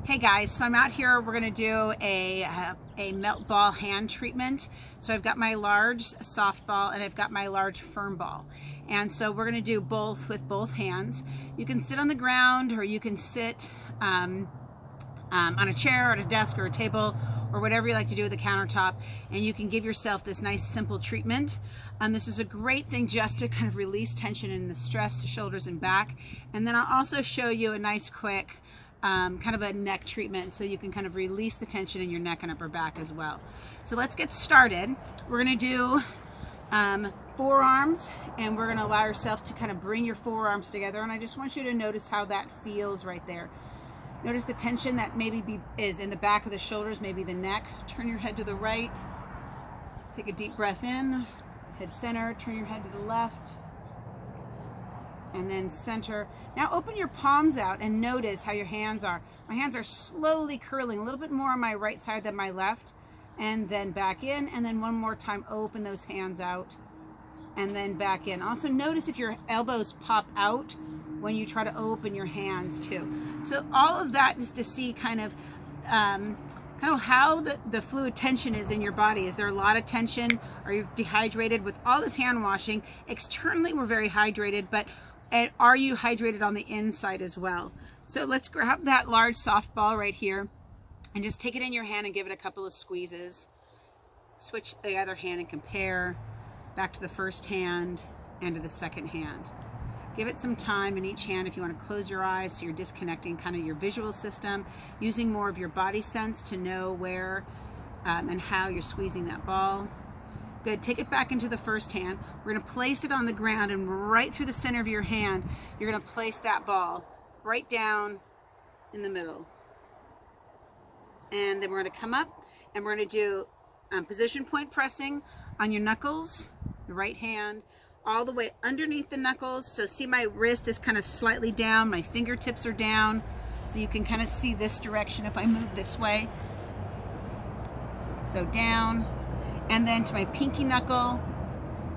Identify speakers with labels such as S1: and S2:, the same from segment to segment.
S1: Hey guys, so I'm out here. We're going to do a melt ball hand treatment. So I've got my large soft ball and I've got my large firm ball. And so we're going to do both with both hands. You can sit on the ground or you can sit on a chair or at a desk or a table or whatever you like to do with the countertop, and you can give yourself this nice simple treatment. This is a great thing just to kind of release tension in the stress, the shoulders and back. And then I'll also show you a nice quick kind of a neck treatment so you can kind of release the tension in your neck and upper back as well. So let's get started. We're going to do forearms, and we're going to allow yourself to kind of bring your forearms together, and I just want you to notice how that feels right there. Notice the tension that maybe is in the back of the shoulders, maybe the neck. Turn your head to the right. Take a deep breath in. Head center. Turn your head to the left. And then center. Now open your palms out and notice how your hands are. My hands are slowly curling, a little bit more on my right side than my left. And then back in. And then one more time, open those hands out. And then back in. Also notice if your elbows pop out when you try to open your hands too. So all of that is to see kind of how the fluid tension is in your body. Is there a lot of tension? Are you dehydrated? With all this hand washing, externally we're very hydrated, but are you hydrated on the inside as well? So let's grab that large soft ball right here and just take it in your hand and give it a couple of squeezes. Switch the other hand and compare back to the first hand and to the second hand. Give it some time in each hand if you want to close your eyes so you're disconnecting kind of your visual system, using more of your body sense to know where and how you're squeezing that ball. Good. Take it back into the first hand. We're going to place it on the ground, and right through the center of your hand, you're going to place that ball right down in the middle. And then we're going to come up and we're going to do position point pressing on your knuckles, the right hand, all the way underneath the knuckles. So see, my wrist is kind of slightly down, my fingertips are down, so you can kind of see this direction if I move this way. So down, and then to my pinky knuckle,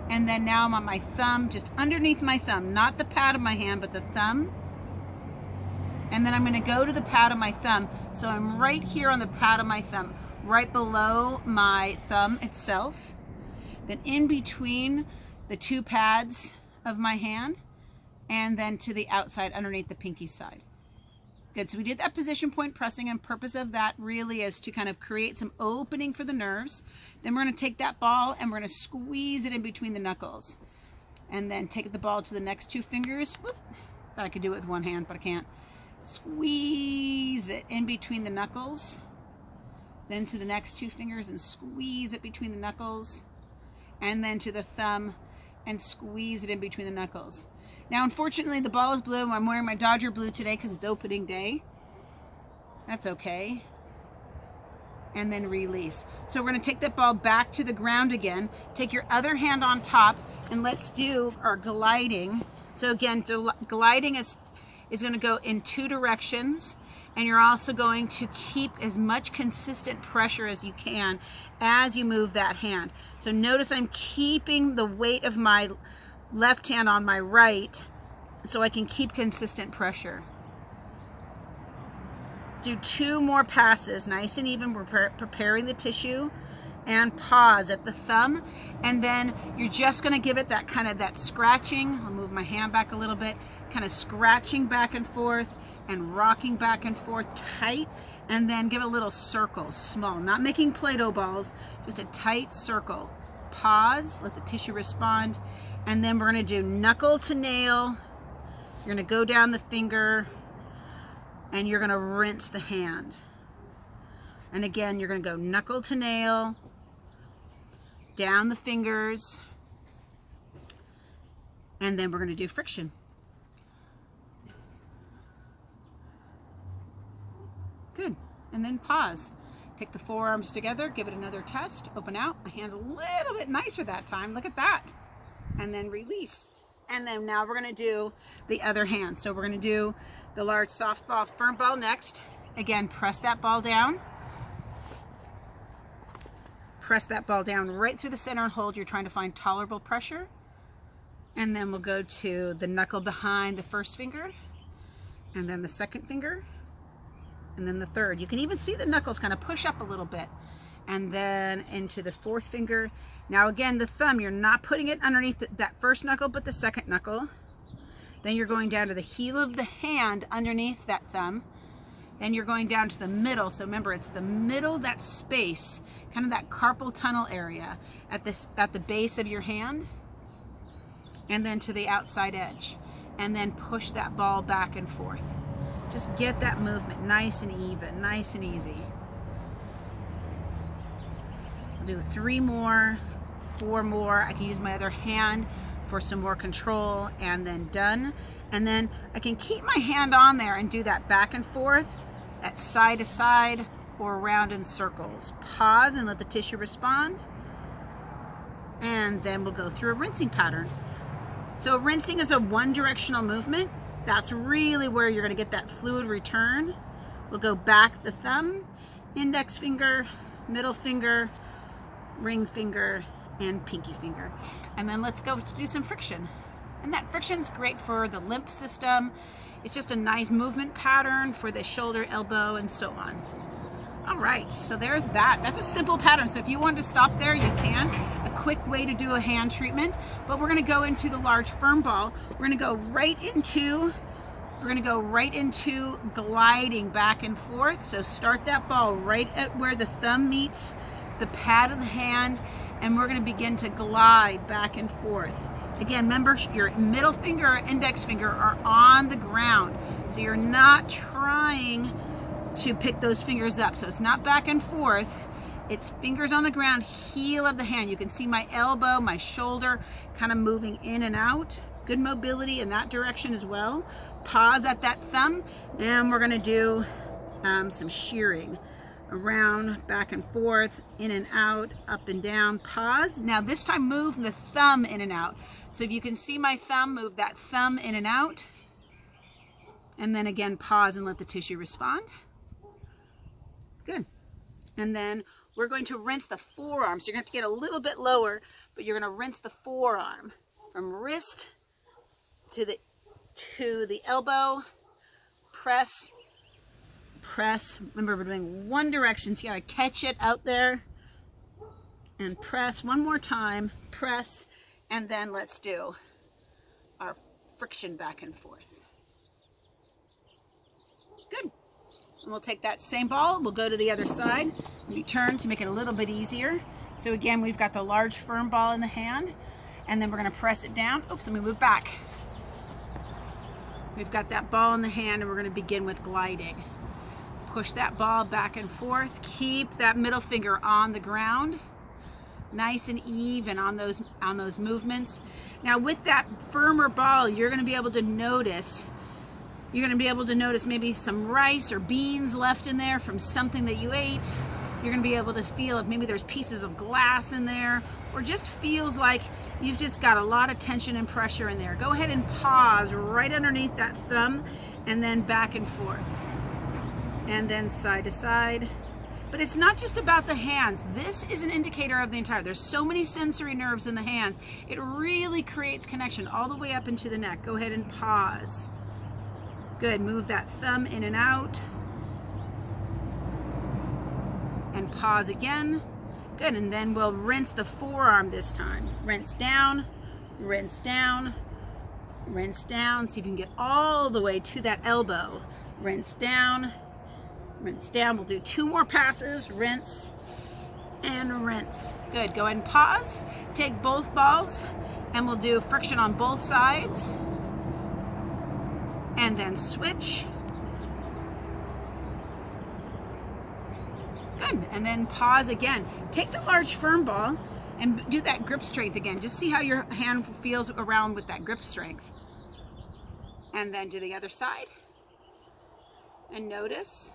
S1: and then now I'm on my thumb, just underneath my thumb, not the pad of my hand, but the thumb. And then I'm going to go to the pad of my thumb, so I'm right here on the pad of my thumb, right below my thumb itself, then in between the two pads of my hand, and then to the outside underneath the pinky side. Good. So we did that position point pressing, and purpose of that really is to kind of create some opening for the nerves. Then we're going to take that ball and we're going to squeeze it in between the knuckles, and then take the ball to the next two fingers. Whoop. Thought I could do it with one hand, but I can't. Squeeze it in between the knuckles, then to the next two fingers and squeeze it between the knuckles, and then to the thumb and squeeze it in between the knuckles. Now unfortunately the ball is blue. I'm wearing my Dodger blue today because it's opening day. That's okay. And then release. So we're going to take that ball back to the ground again. Take your other hand on top and let's do our gliding. So again, gliding is going to go in two directions, and you're also going to keep as much consistent pressure as you can as you move that hand. So notice I'm keeping the weight of my left hand on my right so I can keep consistent pressure. Do two more passes, nice and even. We're preparing the tissue, and pause at the thumb, and then you're just going to give it that kind of that scratching. I'll move my hand back a little bit, kind of scratching back and forth and rocking back and forth tight, and then give a little circle, small, not making Play-Doh balls, just a tight circle. Pause, let the tissue respond, and then we're going to do knuckle to nail. You're going to go down the finger and you're going to rinse the hand. And again, you're going to go knuckle to nail, down the fingers, and then we're going to do friction. Good. And then pause. Take the forearms together, give it another test, open out. My hand's a little bit nicer that time. Look at that. And then release. And then now we're going to do the other hand. So we're going to do the large soft ball, firm ball next. Again, press that ball down. Press that ball down right through the center and hold. You're trying to find tolerable pressure. And then we'll go to the knuckle behind the first finger, and then the second finger, and then the third. You can even see the knuckles kind of push up a little bit. And then into the fourth finger. Now again, the thumb, you're not putting it underneath that first knuckle, but the second knuckle. Then you're going down to the heel of the hand underneath that thumb. Then you're going down to the middle. So remember, it's the middle, that space, kind of that carpal tunnel area at the base of your hand. And then to the outside edge. And then push that ball back and forth. Just get that movement nice and even, nice and easy. I'll do 3 more, 4 more. I can use my other hand for some more control, and then done. And then I can keep my hand on there and do that back and forth, at side to side, or around in circles. Pause and let the tissue respond. And then we'll go through a rinsing pattern. So rinsing is a one-directional movement. That's really where you're going to get that fluid return. We'll go back the thumb, index finger, middle finger, ring finger, and pinky finger. And then let's go to do some friction. And that friction's great for the lymph system. It's just a nice movement pattern for the shoulder, elbow, and so on. All right, so there's that. That's a simple pattern. So if you want to stop there, you can. A quick way to do a hand treatment. But we're gonna go into the large firm ball. We're gonna go right into gliding back and forth. So start that ball right at where the thumb meets the pad of the hand, and we're going to begin to glide back and forth. Again, remember, your middle finger or index finger are on the ground, so you're not trying to pick those fingers up. So it's not back and forth, it's fingers on the ground, heel of the hand. You can see my elbow, my shoulder kind of moving in and out. Good mobility in that direction as well. Pause at that thumb, and we're going to do some shearing. Around, back and forth, in and out, up and down, pause. Now this time move the thumb in and out. So if you can see my thumb, move that thumb in and out. And then again, pause and let the tissue respond. Good. And then we're going to rinse the forearm. So you're going to have to get a little bit lower, but you're going to rinse the forearm from wrist to the elbow, press, press. Remember, we're doing one direction, so you gotta catch it out there and press one more time, press, and then let's do our friction back and forth. Good. And we'll take that same ball, we'll go to the other side, return to make it a little bit easier. So again, we've got the large firm ball in the hand, and then we're gonna press it down. Oops, let me move back. We've got that ball in the hand, and we're gonna begin with gliding. Push that ball back and forth. Keep that middle finger on the ground. Nice and even on those movements. Now with that firmer ball, you're going to be able to notice maybe some rice or beans left in there from something that you ate. You're going to be able to feel if maybe there's pieces of glass in there, or just feels like you've just got a lot of tension and pressure in there. Go ahead and pause right underneath that thumb, and then back and forth. And then side to side. But it's not just about the hands. This is an indicator of the entire. There's so many sensory nerves in the hands. It really creates connection all the way up into the neck. Go ahead and pause. Good, move that thumb in and out. And pause again. Good, and then we'll rinse the forearm this time. Rinse down, rinse down, rinse down. See if you can get all the way to that elbow. Rinse down. Rinse down. We'll do 2 more passes. Rinse and rinse. Good. Go ahead and pause. Take both balls, and we'll do friction on both sides. And then switch. Good. And then pause again. Take the large firm ball and do that grip strength again. Just see how your hand feels around with that grip strength. And then do the other side. And notice.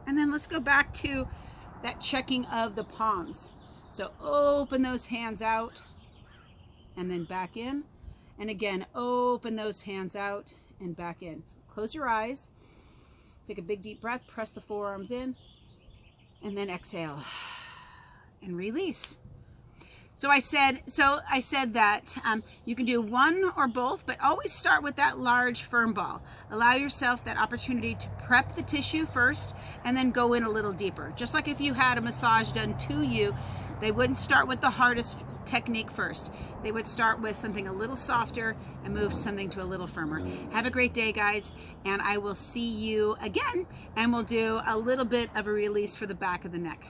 S1: And then let's go back to that checking of the palms. So open those hands out and then back in. And again, open those hands out and back in. Close your eyes. Take a big deep breath. Press the forearms in. And then exhale. And release. So I said that you can do one or both, but always start with that large firm ball. Allow yourself that opportunity to prep the tissue first and then go in a little deeper. Just like if you had a massage done to you, they wouldn't start with the hardest technique first. They would start with something a little softer and move something to a little firmer. Have a great day, guys, and I will see you again, and we'll do a little bit of a release for the back of the neck.